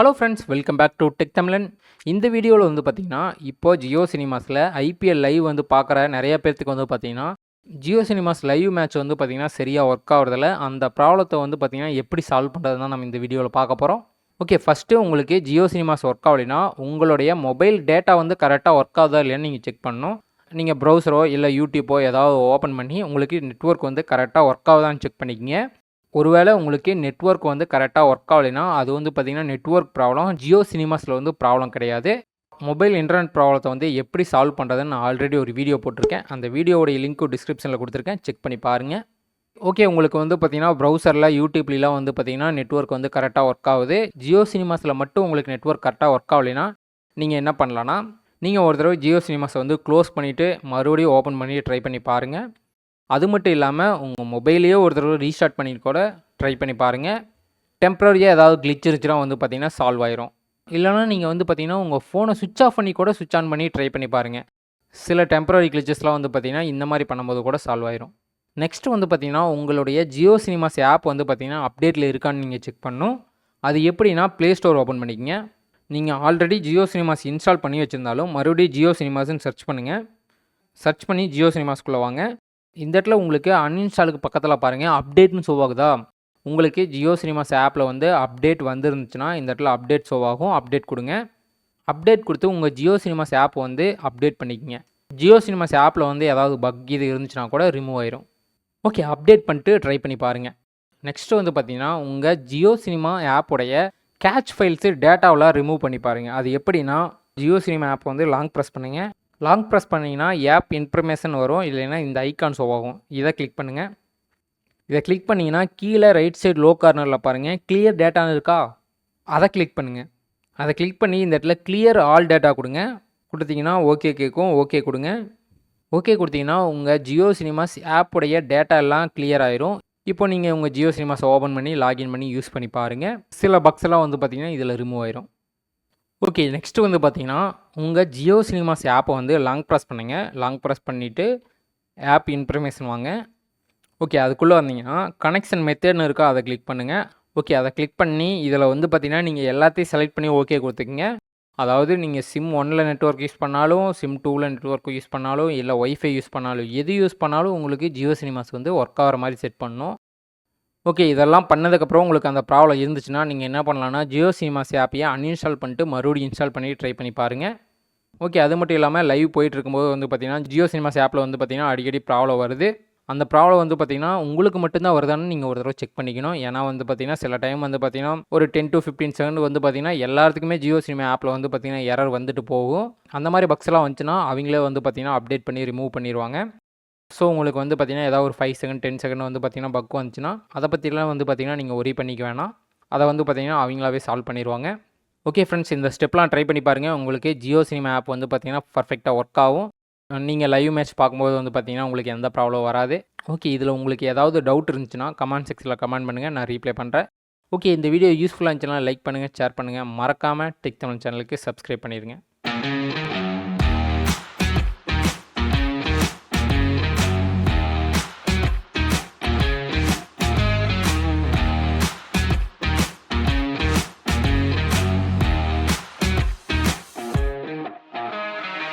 Hello friends, welcome back to tech Thamizhan. இந்த வீடியோவில் வந்து பார்த்திங்கன்னா, இப்போ ஜியோ சினிமாஸில் ஐபிஎல் லைவ் வந்து பார்க்குற நிறைய பேர்த்துக்கு வந்து பார்த்திங்கன்னா, ஜியோ சினிமாஸ் லைவ் மேட்ச் வந்து பார்த்திங்கன்னா சரியாக ஒர்க் ஆகிறதில்ல. அந்த ப்ராப்ளத்தை வந்து பார்த்திங்கன்னா எப்படி சால்வ் பண்ணுறதுன்னு தான் நம்ம இந்த வீடியோவில் பார்க்க போகிறோம். ஓகே, ஃபஸ்ட்டு உங்களுக்கு ஜியோ சினிமாஸ் ஒர்க் ஆகலைன்னா உங்களுடைய மொபைல் டேட்டா வந்து கரெக்டாக ஒர்க் ஆகுதா இல்லையான்னு நீங்கள் செக் பண்ணணும். நீங்கள் ப்ரௌசரோ இல்லை யூடியூப்போ ஏதாவது ஓப்பன் பண்ணி உங்களுக்கு நெட்வொர்க் வந்து கரெக்டாக ஒர்க் ஆகுதான்னு செக் பண்ணிக்கிங்க. ஒருவேளை உங்களுக்கு நெட்வொர்க் வந்து கரெக்டாக ஒர்க் ஆகலைன்னா அது வந்து பார்த்திங்கன்னா நெட்வொர்க் ப்ராப்ளம். ஜியோ சினிமாஸில் வந்து ப்ராப்ளம் கிடையாது. மொபைல் இன்டர்நெட் ப்ராப்ளத்தை வந்து எப்படி சால்வ் பண்ணுறதுன்னு நான் ஆல்ரெடி ஒரு வீடியோ போட்டிருக்கேன். அந்த வீடியோவோடைய லிங்க்கும் டிஸ்கிரிப்ஷனில் கொடுத்துருக்கேன், செக் பண்ணி பாருங்கள். ஓகே, உங்களுக்கு வந்து பார்த்திங்கன்னா ப்ரௌசரில் யூடியூப்லாம் வந்து பார்த்திங்கன்னா நெட்வொர்க் வந்து கரெக்டாக ஒர்க் ஆகுது. ஜியோ சினிமாஸில் மட்டும் உங்களுக்கு நெட்வொர்க் கரெக்டாக ஒர்க் ஆகலைன்னா நீங்கள் என்ன பண்ணலான்னா, நீங்கள் ஒரு தடவை ஜியோ சினிமாஸை வந்து க்ளோஸ் பண்ணிவிட்டு மறுபடியும் ஓப்பன் பண்ணி ட்ரை பண்ணி பாருங்கள். அது மட்டும் இல்லாமல் உங்கள் மொபைலையே ஒரு தடவை ரீஸ்டார்ட் பண்ணிட்டு கூட ட்ரை பண்ணி பாருங்கள். டெம்ப்ரரியாக ஏதாவது கிளிச் இருந்துச்சுன்னா வந்து பார்த்திங்கன்னா சால்வ் ஆயிரும். இல்லைனா நீங்கள் வந்து பார்த்திங்கன்னா உங்கள் ஃபோனை சுவிட்ச் ஆஃப் பண்ணி கூட சுவிட்ச் ஆன் பண்ணி ட்ரை பண்ணி பாருங்கள். சில டெம்ப்ரரி கிளிச்சஸ்லாம் வந்து பார்த்திங்கன்னா இந்த மாதிரி பண்ணும்போது கூட சால்வ் ஆயிரும். நெக்ஸ்ட்டு வந்து பார்த்திங்கன்னா உங்களுடைய ஜியோ சினிமாஸ் ஆப் வந்து பார்த்திங்கன்னா அப்டேட்டில் இருக்கான்னு நீங்கள் செக் பண்ணணும். அது எப்படின்னா ப்ளே ஸ்டோர் ஓப்பன் பண்ணிக்கங்க. நீங்கள் ஆல்ரெடி ஜியோ சினிமாஸ் இன்ஸ்டால் பண்ணி வச்சுருந்தாலும் மறுபடியும் ஜியோ சினிமாஸ்ன்னு சர்ச் பண்ணுங்கள். சர்ச் பண்ணி ஜியோ சினிமாஸ்குள்ளே வாங்க. இந்த இடத்துல உங்களுக்கு அன்இன்ஸ்டாலுக்கு பக்கத்தில் பாருங்கள் அப்டேட்னு ஷோ ஆகுதா. உங்களுக்கு ஜியோ சினிமாஸ் ஆப்பில் வந்து அப்டேட் வந்துருந்துச்சுன்னா இந்த இடத்துல அப்டேட் ஷோ ஆகும். அப்டேட் கொடுங்க. அப்டேட் கொடுத்து உங்கள் ஜியோ சினிமாஸ் ஆப் வந்து அப்டேட் பண்ணிக்கங்க. ஜியோ சினிமாஸ் ஆப்பில் வந்து ஏதாவது பக் இது இருந்துச்சுன்னா கூட ரிமூவ் ஆயிரும். ஓகே, அப்டேட் பண்ணிட்டு ட்ரை பண்ணி பாருங்கள். நெக்ஸ்ட்டு வந்து பார்த்திங்கன்னா உங்கள் ஜியோ சினிமா ஆப்போடைய கேட்ச் ஃபைல்ஸு டேட்டாவில் ரிமூவ் பண்ணி பாருங்கள். அது எப்படின்னா, ஜியோ சினிமா ஆப் வந்து லாங் ப்ரெஸ் பண்ணுங்கள். லாங் ப்ரெஸ் பண்ணிங்கன்னா ஆப் இன்ஃபர்மேஷன் வரும், இல்லைன்னா இந்த ஐக்கான் ஷோ ஆகும். இதை கிளிக் பண்ணுங்கள். இதை கிளிக் பண்ணிங்கன்னா கீழே ரைட் சைடு லோ கார்னரில் பாருங்கள் கிளியர் டேட்டான்னு இருக்கா, அதை கிளிக் பண்ணுங்கள். அதை கிளிக் பண்ணி இந்த இடத்துல கிளியர் ஆல் டேட்டா கொடுங்க. கொடுத்தீங்கன்னா ஓகே கேட்கும். ஓகே கொடுங்க. ஓகே கொடுத்தீங்கன்னா உங்கள் ஜியோ சினிமாஸ் ஆப்புடைய டேட்டா எல்லாம் கிளியர் ஆயிரும். இப்போ நீங்கள் உங்கள் ஜியோ சினிமாஸை ஓப்பன் பண்ணி லாகின் பண்ணி யூஸ் பண்ணி பாருங்கள். சில பக்ஸ் எல்லாம் வந்து பார்த்திங்கன்னா இதில் ரிமூவ் ஆயிரும். ஓகே, நெக்ஸ்ட்டு வந்து பார்த்திங்கன்னா உங்கள் ஜியோ சினிமாஸ் ஆப்பை வந்து லாங் ப்ரெஸ் பண்ணுங்கள். லாங் ப்ரெஸ் பண்ணிவிட்டு ஆப் இன்ஃபர்மேஷன் வாங்க. ஓகே, அதுக்குள்ளே வந்தீங்கன்னா கனெக்ஷன் மெத்தட்னு இருக்கா, அதை கிளிக் பண்ணுங்கள். ஓகே, அதை கிளிக் பண்ணி இதில் வந்து பார்த்திங்கன்னா நீங்கள் எல்லாத்தையும் செலக்ட் பண்ணி ஓகே கொடுத்துக்கிங்க. அதாவது நீங்கள் சிம் 1ல் நெட்வொர்க் யூஸ் பண்ணாலும், சிம் 2ல் நெட்வொர்க் யூஸ் பண்ணாலும், இல்லை ஒய்ஃபை யூஸ் பண்ணாலும், எது யூஸ் பண்ணாலும் உங்களுக்கு ஜியோ சினிமாஸ் வந்து ஒர்க் ஆகிற மாதிரி செட் பண்ணணும். ஓகே, இதெல்லாம் பண்ணதுக்கப்புறம் உங்களுக்கு அந்த ப்ராப்ளம் இருந்துச்சுன்னா நீங்கள் என்ன பண்ணலான்னா ஜியோ சினிமாஸ் ஆப்பையை அன்இன்ஸ்டால் பண்ணிட்டு மறுபடியும் இன்ஸ்டால் பண்ணி ட்ரை பண்ணி பாருங்கள். ஓகே, அது மட்டும் இல்லாமல் லைவ் போயிட்டு இருக்கும்போது வந்து பார்த்திங்கன்னா ஜியோ சினிமாஸ் ஆப்பில் வந்து பார்த்திங்கன்னா அடிக்கடி ப்ராப்ளம் வருது. அந்த ப்ராப்ளம் வந்து பார்த்திங்கன்னா உங்களுக்கு மட்டும்தான் வருதான்னு நீங்கள் ஒரு தடவை செக் பண்ணிக்கணும். ஏன்னா வந்து பார்த்திங்கன்னா சில டைம் வந்து பார்த்திங்கன்னா ஒரு 10 to 15 செகண்ட் வந்து பார்த்திங்கன்னா எல்லாத்துக்குமே ஜியோ சினிமா ஆப்பில் வந்து பார்த்திங்கன்னா எரர் வந்துட்டு போகும். அந்த மாதிரி பக்ஸ்லாம் வந்துச்சுன்னா அவங்களே வந்து பார்த்திங்கன்னா அப்டேட் பண்ணி ரிமூவ் பண்ணிடுவாங்க. ஸோ உங்களுக்கு வந்து பார்த்திங்கன்னா ஏதாவது ஒரு 5 செகண்ட் 10 செகண்ட் வந்து பார்த்திங்கன்னா பக் வந்துச்சுன்னா அதை பற்றிலாம் வந்து பார்த்திங்கன்னா நீங்கள் ஒரி பண்ணிக்க வேணாம். அதை வந்து பார்த்திங்கன்னா அவங்களாவே சால்வ் பண்ணிடுவாங்க. ஓகே ஃப்ரெண்ட்ஸ், இந்த ஸ்டெப்லாம் ட்ரை பண்ணி பாருங்கள். உங்களுக்கு ஜியோ சினிமா ஆப் வந்து பார்த்திங்கன்னா பர்ஃபெக்டாக ஒர்க் ஆகும். நீங்கள் லைவ் மேட்ச் பார்க்கும்போது வந்து பார்த்திங்கன்னா உங்களுக்கு எந்த ப்ராப்ளம் வராது. ஓகே, இதில் உங்களுக்கு ஏதாவது டவுட் இருந்துச்சுன்னா கமெண்ட் செக்ஷனில் கமெண்ட் பண்ணுங்கள், நான் ரீப்ளை பண்ணுறேன். ஓகே, இந்த வீடியோ யூஸ்ஃபுல்லாக இருந்துச்சுன்னா லைக் பண்ணுங்கள், ஷேர் பண்ணுங்கள். மறக்காமல் டெக் தமிழ் சேனலுக்கு சப்ஸ்கிரைப் பண்ணிடுங்க.